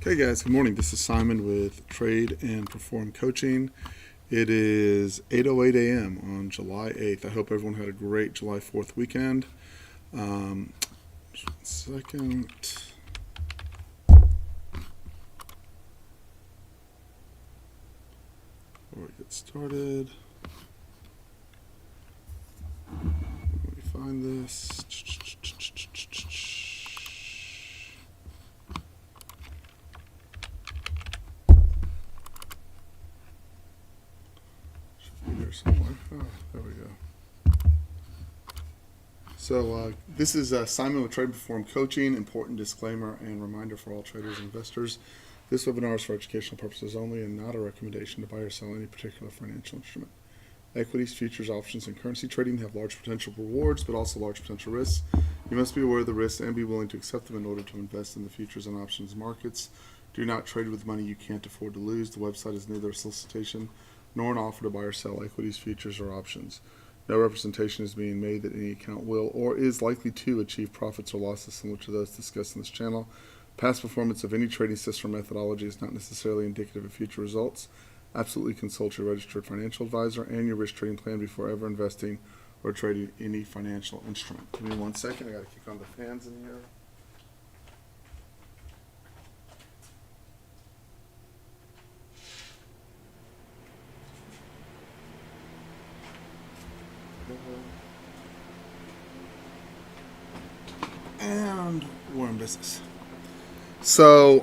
Okay guys, good morning. This is Simon with Trade and Perform Coaching. It is 8:08 a.m. on July 8th. I hope everyone had a great July 4th weekend. Just 1 second. Before we get started, let me find this. Here somewhere. Oh, there we go. So this is Simon with Trade and Perform Coaching. Important disclaimer and reminder for all traders and investors. This webinar is for educational purposes only and not a recommendation to buy or sell any particular financial instrument. Equities, futures, options, and currency trading have large potential rewards, but also large potential risks. You must be aware of the risks and be willing to accept them in order to invest in the futures and options markets. Do not trade with money you can't afford to lose. The website is neither a solicitation nor an offer to buy or sell equities, futures, or options. No representation is being made that any account will or is likely to achieve profits or losses similar to those discussed in this channel. Past performance of any trading system or methodology is not necessarily indicative of future results. Absolutely consult your registered financial advisor and your risk trading plan before ever investing or trading any financial instrument. Give me 1 second. I got to kick on the fans in here. And we're in business. So,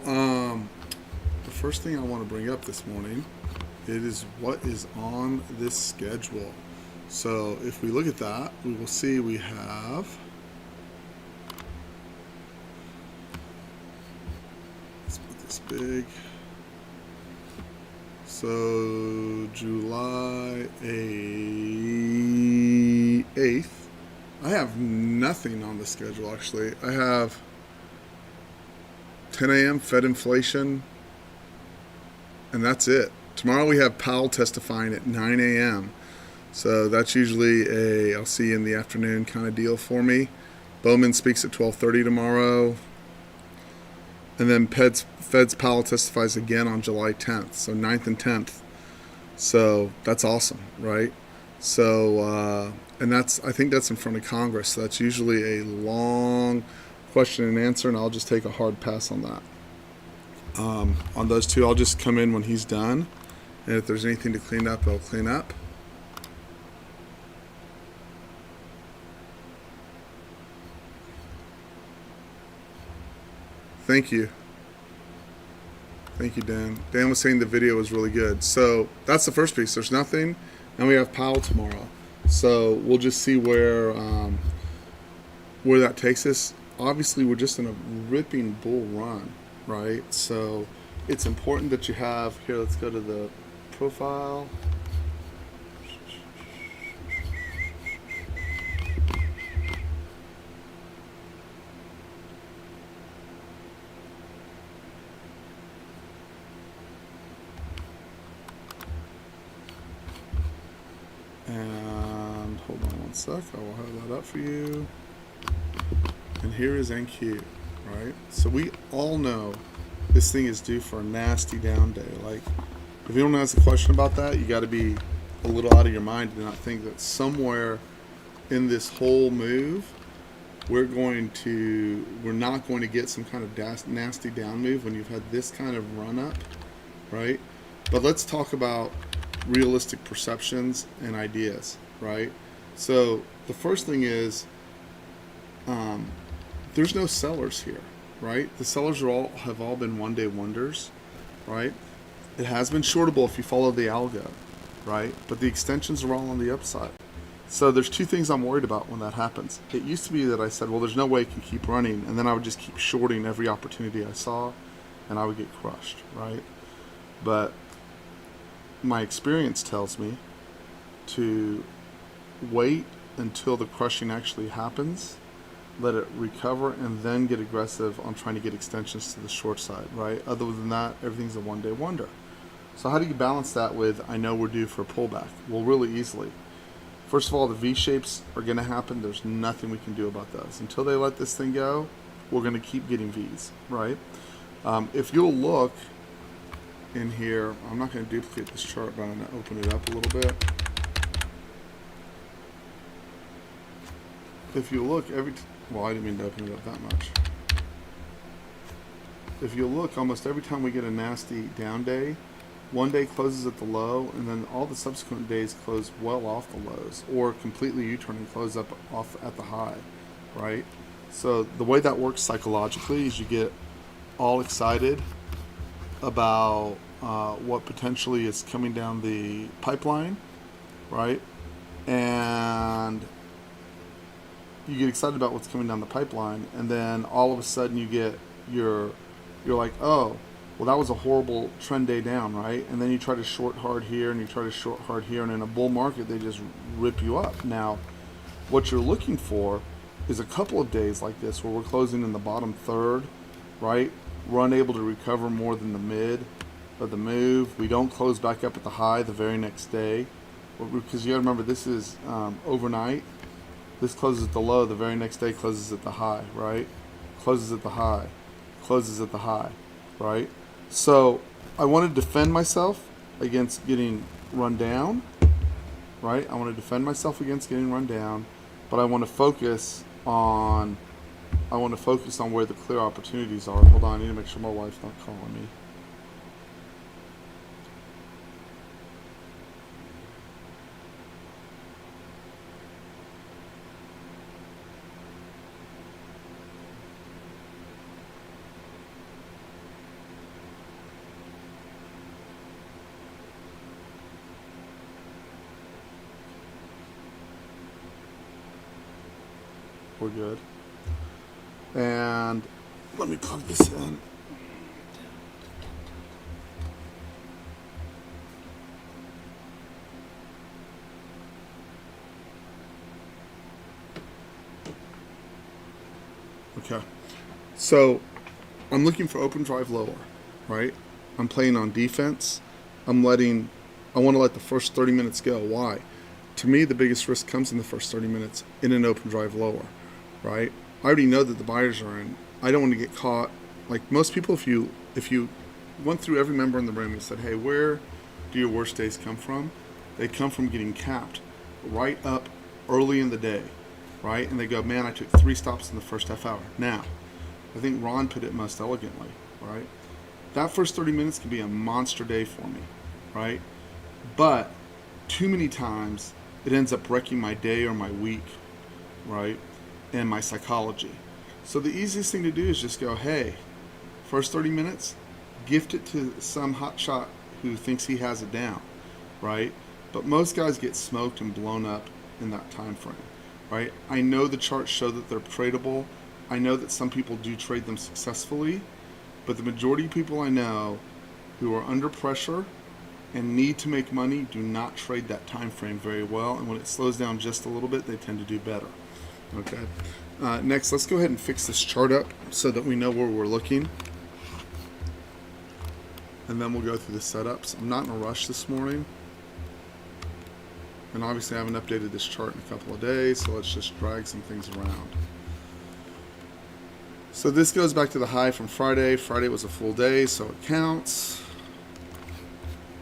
the first thing I want to bring up this morning, it is what is on this schedule. So, if we look at that, we will see we have, let's put this big. So, July 8th. I have nothing on the schedule, actually. I have 10 a.m. Fed inflation, and that's it. Tomorrow we have Powell testifying at 9 a.m. So that's usually I'll see you in the afternoon kind of deal for me. Bowman speaks at 12:30 tomorrow. And then Fed's Powell testifies again on July 10th, so 9th and 10th. So that's awesome, right? So, and I think that's in front of Congress. So that's usually a long question and answer, and I'll just take a hard pass on that. On those two, I'll just come in when he's done, and if there's anything to clean up, I'll clean up. Thank you. Thank you, Dan. Dan was saying the video was really good. So that's the first piece. There's nothing. And we have Powell tomorrow. So we'll just see where that takes us. Obviously, we're just in a ripping bull run, right? So it's important that you have, here, let's go to the profile. And hold on 1 sec, I will have that up for you. And here is NQ, right? So we all know this thing is due for a nasty down day. Like, if anyone has a question about that, you got to be a little out of your mind and not think that somewhere in this whole move, we're not going to get some kind of nasty down move when you've had this kind of run up, right? But let's talk about realistic perceptions and ideas, right? So the first thing is, there's no sellers here, right? The sellers have all been one-day wonders, right? It has been shortable if you follow the algo, right? But the extensions are all on the upside. So there's two things I'm worried about when that happens. It used to be that I said, well, there's no way it can keep running, and then I would just keep shorting every opportunity I saw, and I would get crushed, right? But my experience tells me to wait until the crushing actually happens, let it recover, and then get aggressive on trying to get extensions to the short side, right? Other than that, everything's a one-day wonder. So how do you balance that with, I know we're due for a pullback? Well, really easily. First of all, the V-shapes are going to happen. There's nothing we can do about those. Until they let this thing go, we're going to keep getting Vs, right? If you'll look in here, I'm not going to duplicate this chart, but I'm going to open it up a little bit. If you look well, I didn't mean to open it up that much. If you look, almost every time we get a nasty down day, one day closes at the low, and then all the subsequent days close well off the lows, or completely U-turn and close up off at the high, right? So the way that works psychologically is you get all excited about what potentially is coming down the pipeline, right? And you get excited about what's coming down the pipeline, and then all of a sudden you're like, oh, well, that was a horrible trend day down, right? And then you try to short hard here, and you try to short hard here, and in a bull market, they just rip you up. Now, what you're looking for is a couple of days like this where we're closing in the bottom third, right? We're unable to recover more than the mid of the move. We don't close back up at the high the very next day, because you got to remember, this is overnight. This closes at the low, the very next day closes at the high, right? Closes at the high, closes at the high, right? So I want to defend myself against getting run down, right? I want to defend myself against getting run down, but I want to focus on where the clear opportunities are. Hold on, I need to make sure my wife's not calling me. We're good. And let me plug this in. Okay. So I'm looking for open drive lower, right? I'm playing on defense. I want to let the first 30 minutes go. Why? To me, the biggest risk comes in the first 30 minutes in an open drive lower, right? I already know that the buyers are in. I don't want to get caught. Like most people, if you went through every member in the room and said, hey, where do your worst days come from? They come from getting capped right up early in the day, right? And they go, man, I took 3 stops in the first half hour. Now, I think Ron put it most elegantly, right? That first 30 minutes can be a monster day for me, right? But too many times it ends up wrecking my day or my week, right? And my psychology. So the easiest thing to do is just go, hey, first 30 minutes, gift it to some hotshot who thinks he has it down, right? But most guys get smoked and blown up in that time frame, right? I know the charts show that they're tradable. I know that some people do trade them successfully, but the majority of people I know who are under pressure and need to make money do not trade that time frame very well, and when it slows down just a little bit, they tend to do better. Okay. Next, let's go ahead and fix this chart up so that we know where we're looking, and then we'll go through the setups. I'm not in a rush this morning, and obviously I haven't updated this chart in a couple of days, so let's just drag some things around. So this goes back to the high from Friday. Friday was a full day, so it counts.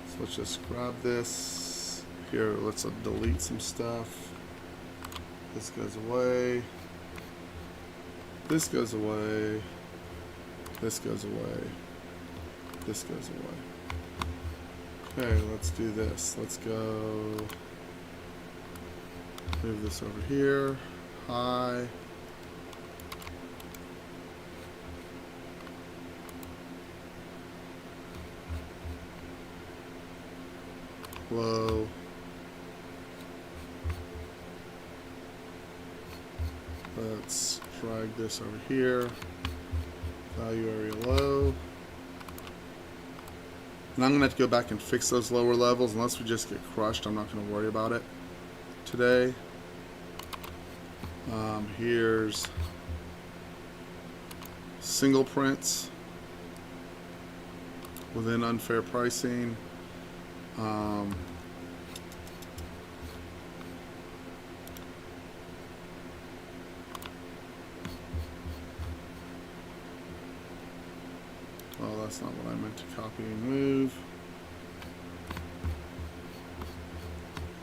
So let's just grab this here. Let's delete some stuff. This goes away. This goes away. This goes away. This goes away. Okay, let's do this. Let's go move this over here. High. Low. Let's drag this over here. Value area low. And I'm going to have to go back and fix those lower levels. Unless we just get crushed, I'm not going to worry about it today. Here's single prints within unfair pricing. Oh, that's not what I meant to copy and move.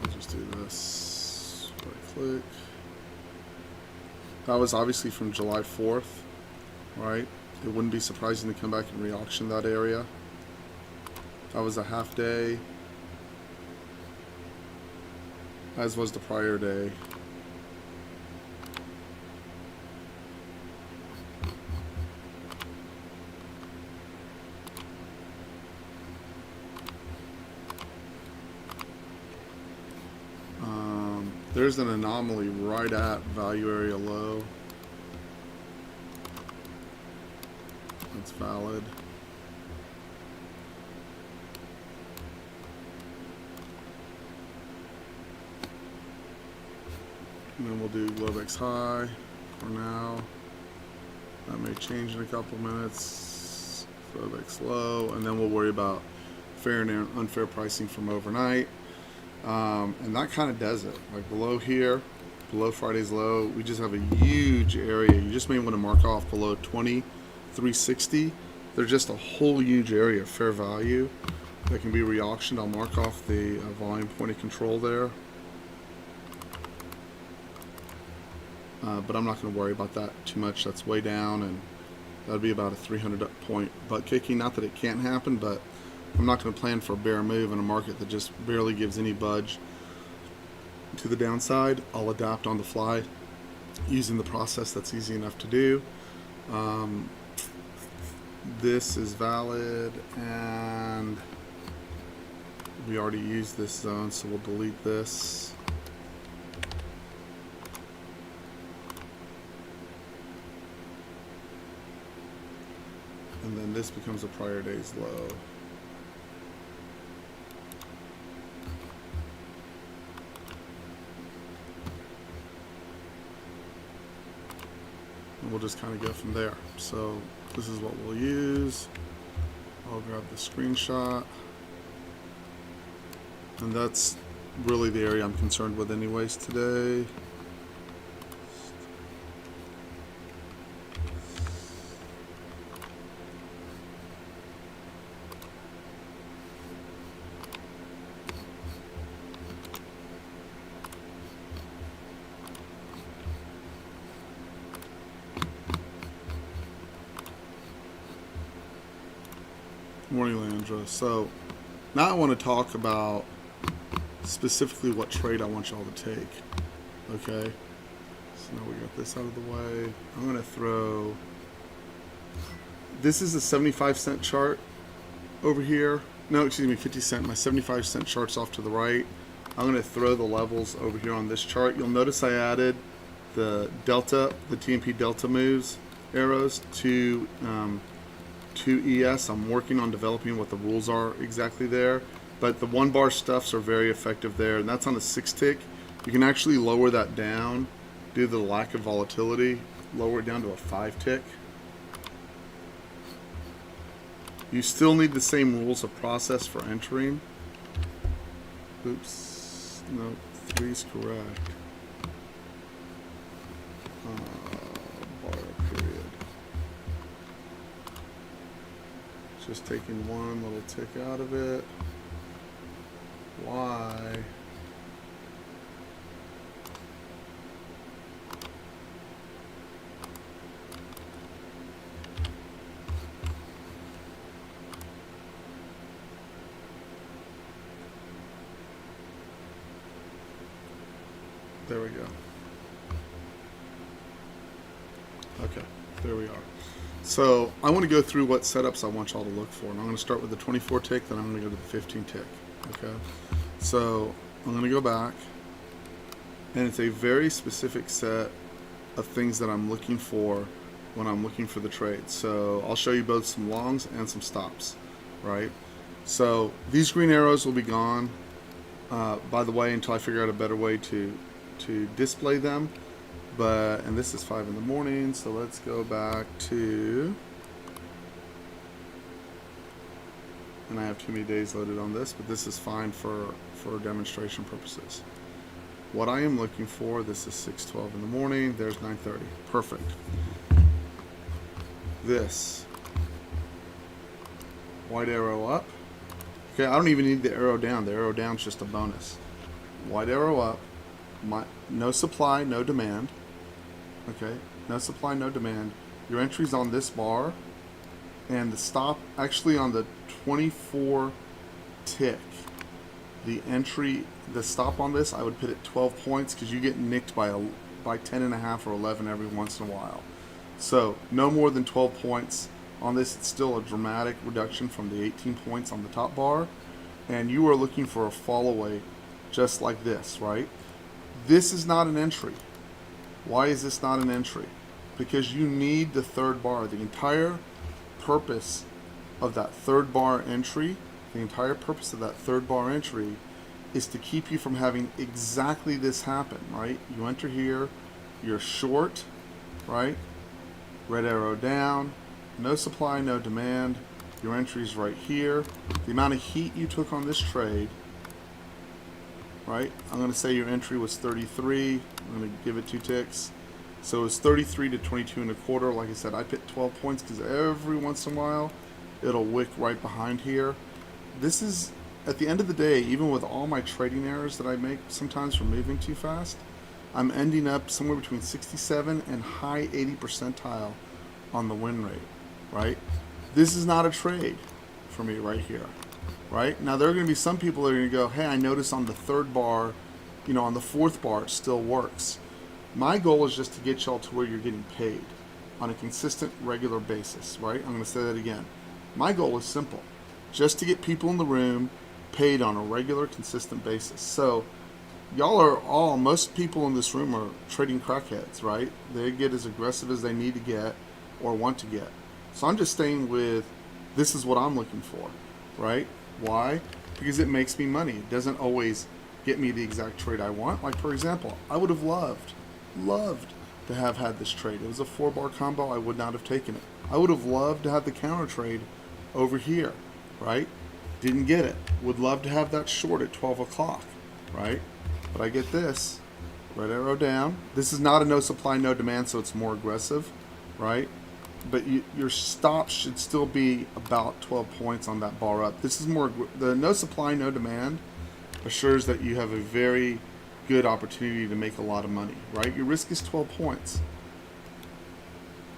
I'll just do this. Right click. That was obviously from July 4th, right? It wouldn't be surprising to come back and re-auction that area. That was a half day, as was the prior day. There's an anomaly right at value area low. That's valid. And then we'll do Globex high for now. That may change in a couple minutes. Globex low, and then we'll worry about fair and unfair pricing from overnight. And that kind of does it. Like below here, below Friday's low, we just have a huge area. You just may want to mark off below 2360. There's just a whole huge area of fair value that can be re-auctioned. I'll mark off the volume point of control there. But I'm not going to worry about that too much. That's way down, and that would be about a 300 point butt kicking. Not that it can't happen, but I'm not going to plan for a bear move in a market that just barely gives any budge to the downside. I'll adapt on the fly using the process that's easy enough to do. This is valid, and we already used this zone, so we'll delete this. And then this becomes a prior day's low. And we'll just kind of go from there. So this is what we'll use. I'll grab the screenshot. And that's really the area I'm concerned with anyways today. Morning, Landra. So now I want to talk about specifically what trade I want y'all to take. Okay, so now we got this out of the way. I'm going to throw, this is a 75-cent chart over here. No, excuse me, 50 cent. My 75-cent chart's off to the right. I'm going to throw the levels over here on this chart. You'll notice I added the delta, the TnP delta moves arrows to ES. I'm working on developing what the rules are exactly there, but the 1 bar stuffs are very effective there, and that's on a 6 tick. You can actually lower that down due to the lack of volatility, lower it down to a 5 tick. You still need the same rules of process for entering. Oops, no, 3's correct. Bar period. Just taking one little tick out of it. Why? There we go. Okay, there we are. So I want to go through what setups I want y'all to look for, and I'm going to start with the 24 tick, then I'm going to go to the 15 tick. Okay, so I'm going to go back, and it's a very specific set of things that I'm looking for when I'm looking for the trade. So I'll show you both some longs and some stops, right? So these green arrows will be gone, by the way, until I figure out a better way to display them. And this is 5 in the morning, so let's go back to, and I have too many days loaded on this, but this is fine for demonstration purposes. What I am looking for, this is 6:12 in the morning, there's 9:30, perfect. This white arrow up. Okay, I don't even need the arrow down. The arrow down is just a bonus. White arrow up. No supply, no demand. Okay, no supply, no demand. Your entry's on this bar, and the stop actually on the 24 tick. The stop on this, I would put at 12 points because you get nicked by 10.5 or 11 every once in a while. So no more than 12 points on this. It's still a dramatic reduction from the 18 points on the top bar, and you are looking for a fall away just like this, right? This is not an entry. Why is this not an entry? Because you need the third bar. The entire purpose of that third bar entry, is to keep you from having exactly this happen, right? You enter here, you're short, right? Red arrow down, no supply, no demand. Your entry's right here. The amount of heat you took on this trade, right? I'm going to say your entry was 33. I'm going to give it 2 ticks. So it was 33 to 22.25. Like I said, I picked 12 points because every once in a while it'll wick right behind here. This is, at the end of the day, even with all my trading errors that I make sometimes from moving too fast, I'm ending up somewhere between 67 and high 80 percentile on the win rate, right? This is not a trade for me right here, right? Now there are going to be some people that are going to go, hey, I notice on the third bar, on the fourth bar it still works. My goal is just to get y'all to where you're getting paid on a consistent, regular basis, right? I'm going to say that again. My goal is simple, just to get people in the room paid on a regular, consistent basis. So most people in this room are trading crackheads, right? They get as aggressive as they need to get or want to get. So I'm just staying with, this is what I'm looking for, right? Why? Because it makes me money. It doesn't always get me the exact trade I want. Like, for example, I would have loved to have had this trade. It was a 4-bar combo. I would not have taken it. I would have loved to have the counter trade over here, right? Didn't get it. Would love to have that short at 12 o'clock, right? But I get this, red arrow down. This is not a no supply, no demand, so it's more aggressive, right? But your stop should still be about 12 points on that bar up. This is more, the no supply, no demand assures that you have a very good opportunity to make a lot of money, right? Your risk is 12 points.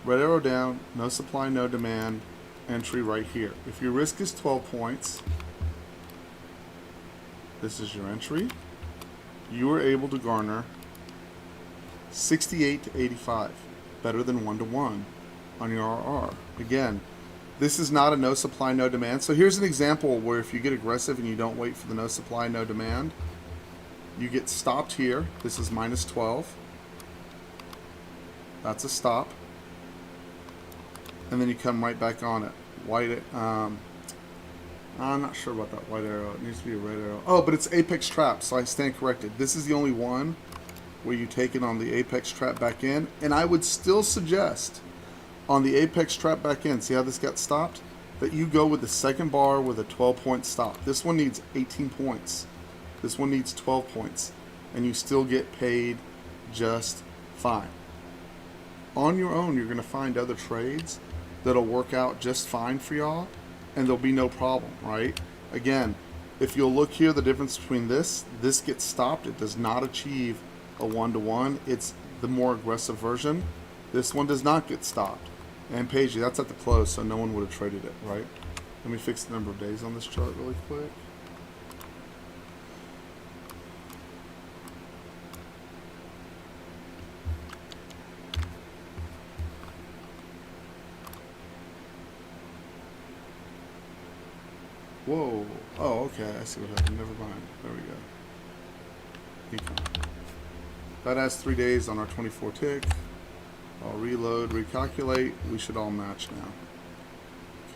Red arrow down, no supply, no demand, entry right here. If your risk is 12 points, this is your entry. You are able to garner 68 to 85, better than 1-to-1 on your RR. Again, this is not a no supply, no demand. So here's an example where if you get aggressive and you don't wait for the no supply, no demand, you get stopped here. This is minus 12. That's a stop. And then you come right back on it. I'm not sure about that white arrow. It needs to be a red arrow. Oh, but it's apex trap, so I stand corrected. This is the only one where you take it on the apex trap back in. And I would still suggest on the apex trap back in, see how this got stopped? That you go with the second bar with a 12-point stop. This one needs 18 points. This one needs 12 points. And you still get paid just fine. On your own, you're going to find other trades that'll work out just fine for y'all, and there'll be no problem, right? Again, if you'll look here, the difference between this gets stopped. It does not achieve a 1-to-1. It's the more aggressive version. This one does not get stopped. And Paige, that's at the close, so no one would have traded it, right? Let me fix the number of days on this chart really quick. Whoa. Oh, okay. I see what happened. Never mind. There we go. Econ. That has 3 days on our 24 tick. I'll reload, recalculate. We should all match now.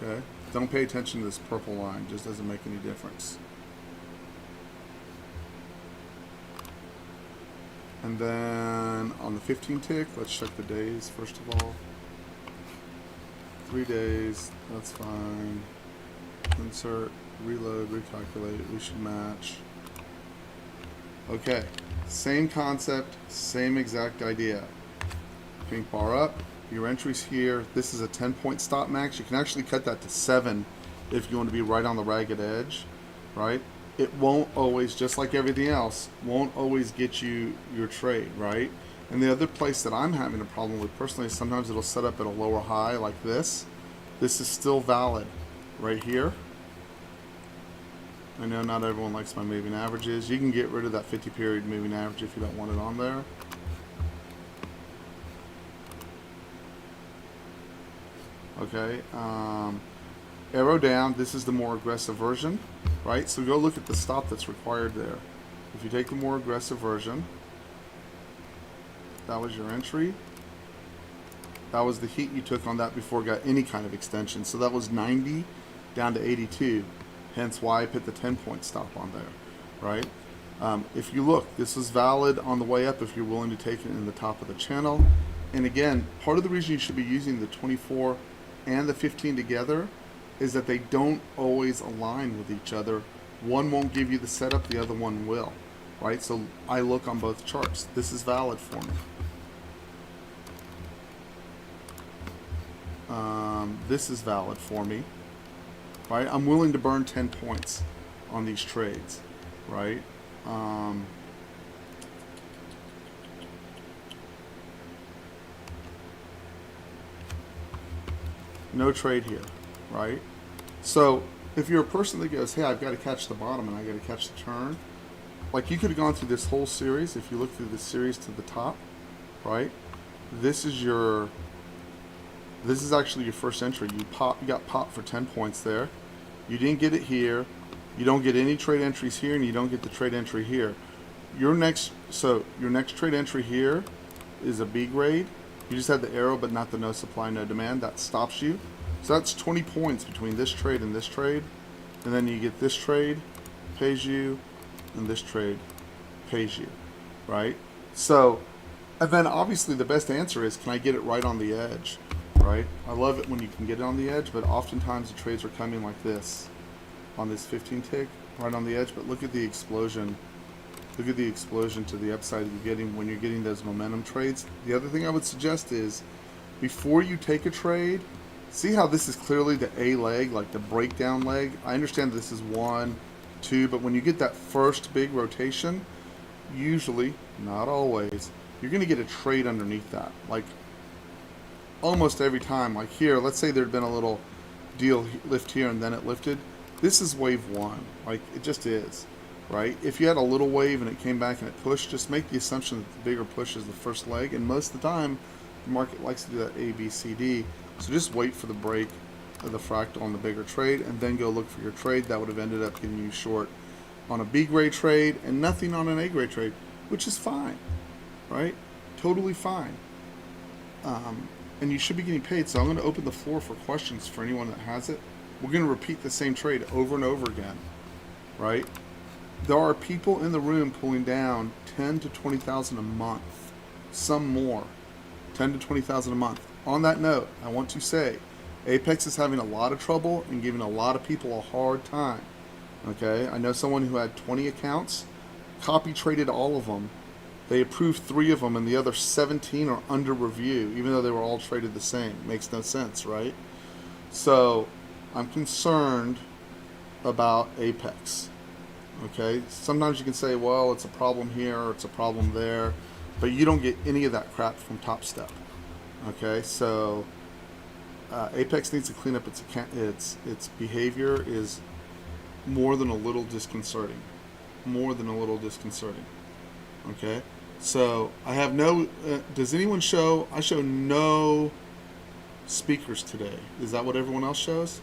Okay. Don't pay attention to this purple line. Just doesn't make any difference. And then on the 15 tick, let's check the days first of all. 3 days. That's fine. Insert, reload, recalculate. We should match. Okay, same concept, same exact idea. Pink bar up, your entry's here. This is a 10-point stop max. You can actually cut that to 7 if you want to be right on the ragged edge, right? It won't always, just like everything else, won't always get you your trade, right? And the other place that I'm having a problem with personally is sometimes it'll set up at a lower high like this. This is still valid right here. I know not everyone likes my moving averages. You can get rid of that 50 period moving average if you don't want it on there. Okay, arrow down, this is the more aggressive version, right? So go look at the stop that's required there. If you take the more aggressive version, that was your entry. That was the heat you took on that before it got any kind of extension. So that was 90 down to 82, hence why I put the 10-point stop on there, right? If you look, this is valid on the way up if you're willing to take it in the top of the channel. And again, part of the reason you should be using the 24 and the 15 together is that they don't always align with each other. One won't give you the setup, the other one will, right? So I look on both charts. This is valid for me. This is valid for me, right? I'm willing to burn 10 points on these trades, right? No trade here, right? So if you're a person that goes, hey, I've got to catch the bottom and I got to catch the turn, like you could have gone through this whole series. If you look through the series to the top, right? This is actually your first entry. You got popped for 10 points there. You didn't get it here. You don't get any trade entries here, and you don't get the trade entry here. Your next trade entry here is a B grade. You just had the arrow, but not the no supply, no demand. That stops you. So that's 20 points between this trade and this trade. And then you get this trade, pays you, and this trade pays you, right? So, and then obviously the best answer is, can I get it right on the edge, right? I love it when you can get it on the edge, but oftentimes the trades are coming like this, on this 15 tick, right on the edge. But look at the explosion. Look at the explosion to the upside you're getting when you're getting those momentum trades. The other thing I would suggest is, before you take a trade, see how this is clearly the A leg, like the breakdown leg. I understand this is 1, 2, but when you get that first big rotation, usually, not always, you're going to get a trade underneath that. Like almost every time, like here, let's say there'd been a little deal lift here and then it lifted. This is wave 1, like it just is, right? If you had a little wave and it came back and it pushed, just make the assumption that the bigger push is the first leg, and most of the time the market likes to do that A, B, C, D. So just wait for the break of the fractal on the bigger trade and then go look for your trade. That would have ended up getting you short on a B grade trade and nothing on an A grade trade, which is fine, right? Totally fine. And you should be getting paid. So I'm going to open the floor for questions for anyone that has it. We're going to repeat the same trade over and over again, right? There are people in the room pulling down 10 to 20,000 a month, some more, 10 to 20,000 a month. On that note, I want to say Apex is having a lot of trouble and giving a lot of people a hard time. Okay, I know someone who had 20 accounts, copy traded all of them. They approved 3 of them and the other 17 are under review, even though they were all traded the same. Makes no sense, right? So I'm concerned about Apex. Okay, sometimes you can say, well, it's a problem here or it's a problem there, but you don't get any of that crap from Top Step. Okay, so Apex needs to clean up its behavior is more than a little disconcerting. More than a little disconcerting. Okay, so I have no. Does anyone show? I show no speakers today. Is that what everyone else shows?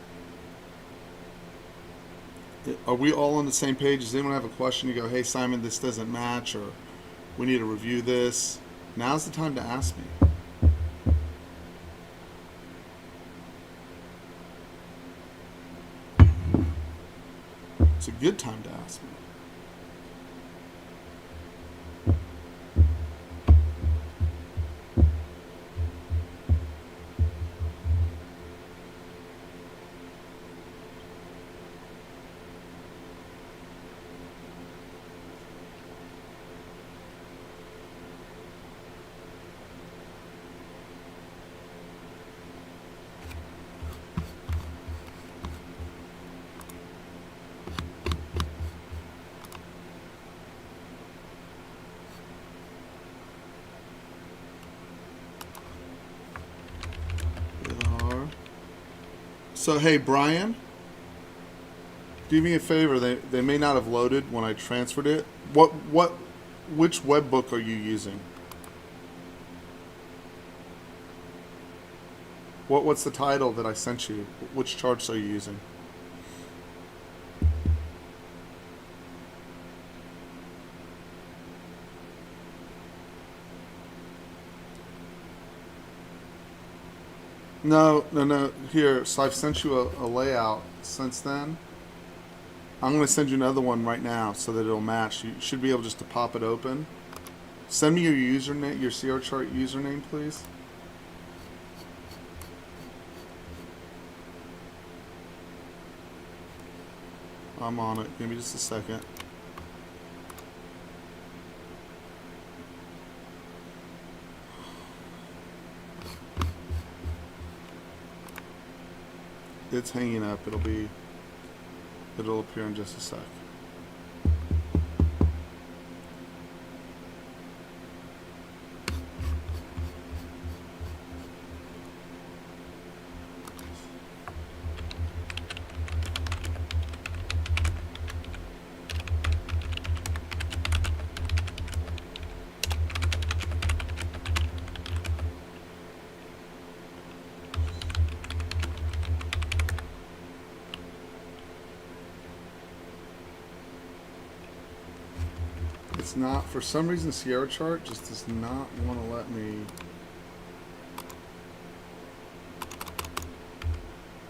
Are we all on the same page? Does anyone have a question? You go, hey Simon, this doesn't match, or we need to review this. Now's the time to ask me. It's a good time to ask me. So hey, Brian, do me a favor. They may not have loaded when I transferred it. Which web book are you using? What's the title that I sent you? Which charts are you using? No. Here, so I've sent you a layout since then. I'm going to send you another one right now so that it'll match. You should be able just to pop it open. Send me your username, your CR chart username, please. I'm on it. Give me just a second. It's hanging up. It'll appear in just a sec. It's not, for some reason, Sierra chart just does not want to let me.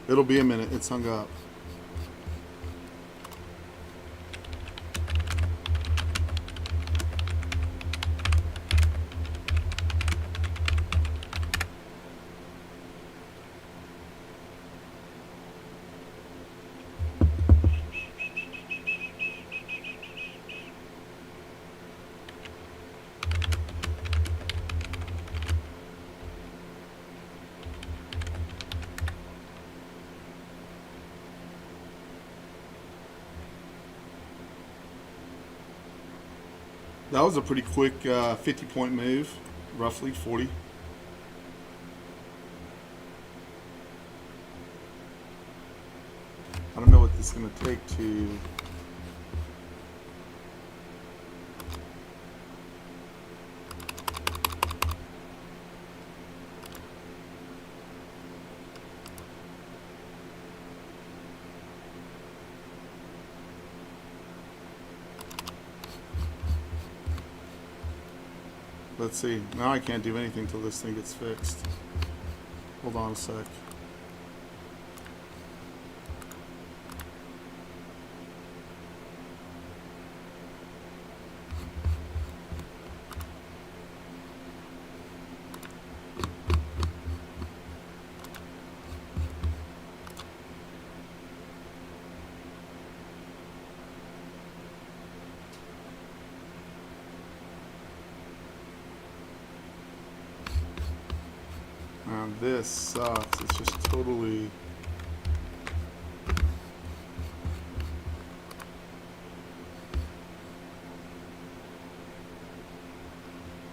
It'll be a minute. It's hung up. That was a pretty quick 50-point move, roughly 40. I don't know what this is going to take to. Let's see. Now I can't do anything till this thing gets fixed. Hold on a sec. This sucks. It's just totally.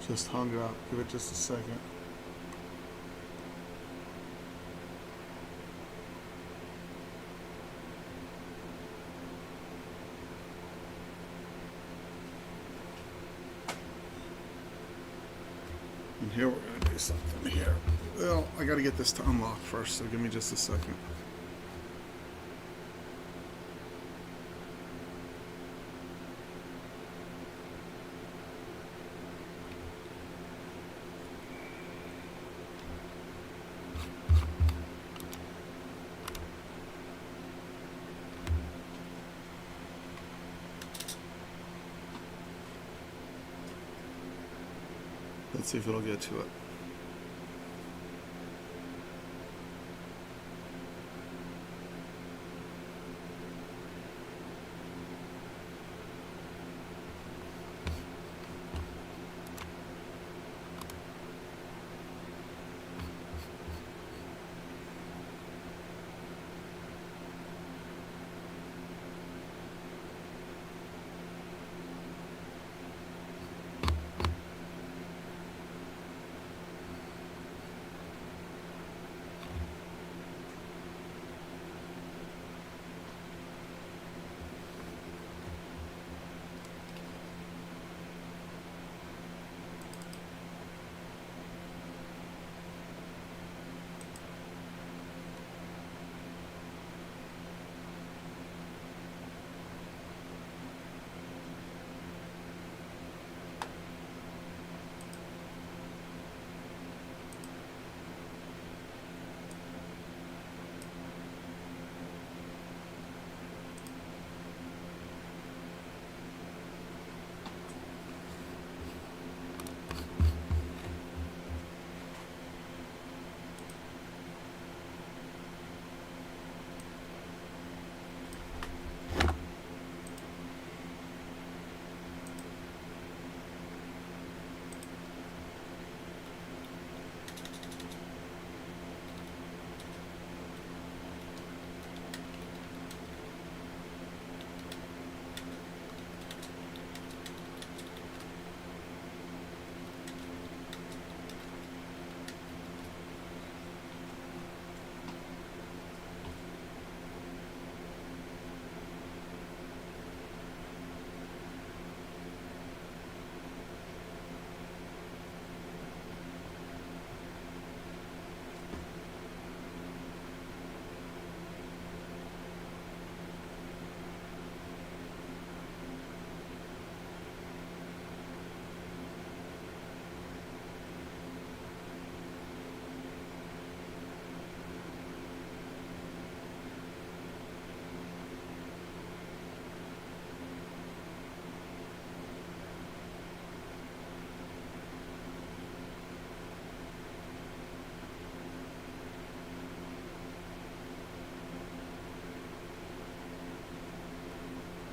Just hung up. Give it just a second. And here we're going to do something here. Well, I got to get this to unlock first, so give me just a second. Let's see if it'll get to it.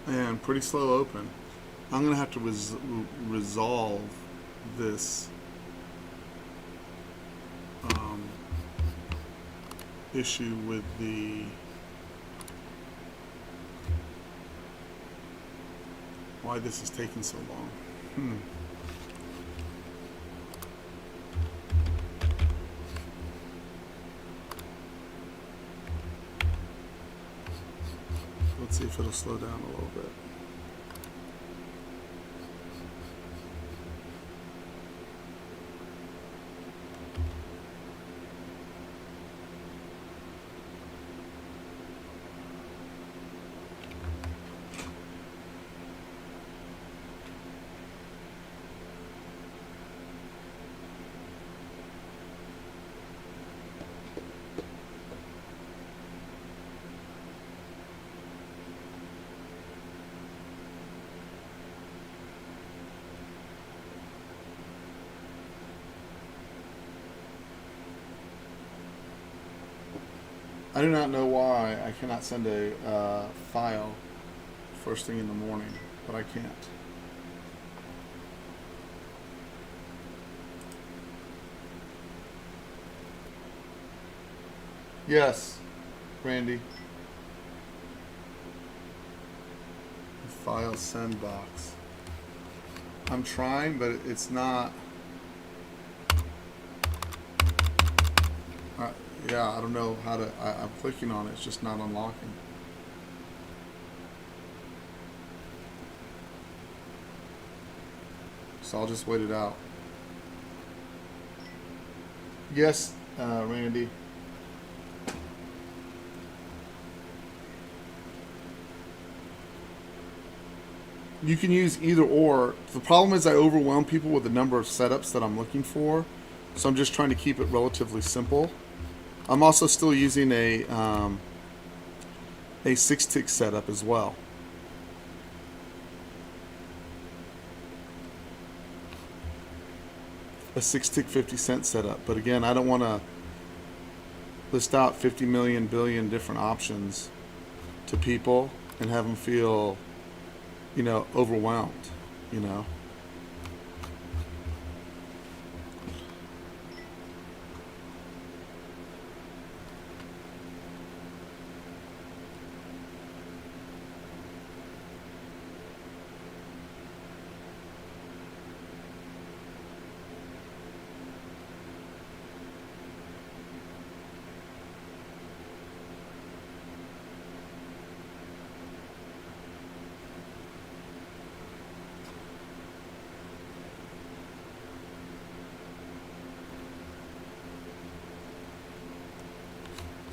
and pretty slow open. I'm going to have to resolve this issue with the why this is taking so long. Let's see if it'll slow down a little bit. I do not know why I cannot send a file first thing in the morning, but I can't. Yes, Randy. File send box. I'm trying, but it's not. Yeah, I don't know how to. I'm clicking on it. It's just not unlocking. So I'll just wait it out. Yes, Randy. You can use either or. The problem is I overwhelm people with the number of setups that I'm looking for. So I'm just trying to keep it relatively simple. I'm also still using a 6-tick setup as well. A 6-tick 50-cent setup. But again, I don't want to list out 50 million billion different options to people and have them feel, overwhelmed,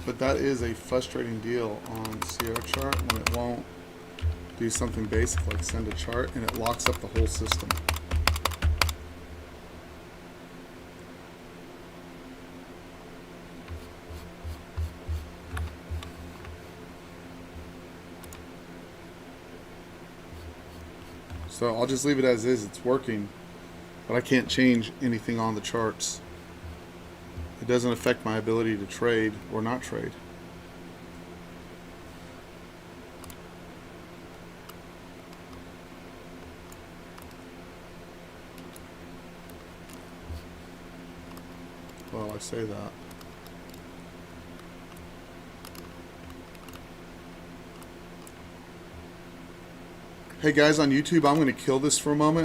But that is a frustrating deal on Sierra chart when it won't do something basic like send a chart and it locks up the whole system. So I'll just leave it as is. It's working, but I can't change anything on the charts. It doesn't affect my ability to trade or not trade. Well, I say that. Hey guys on YouTube, I'm going to kill this for a moment.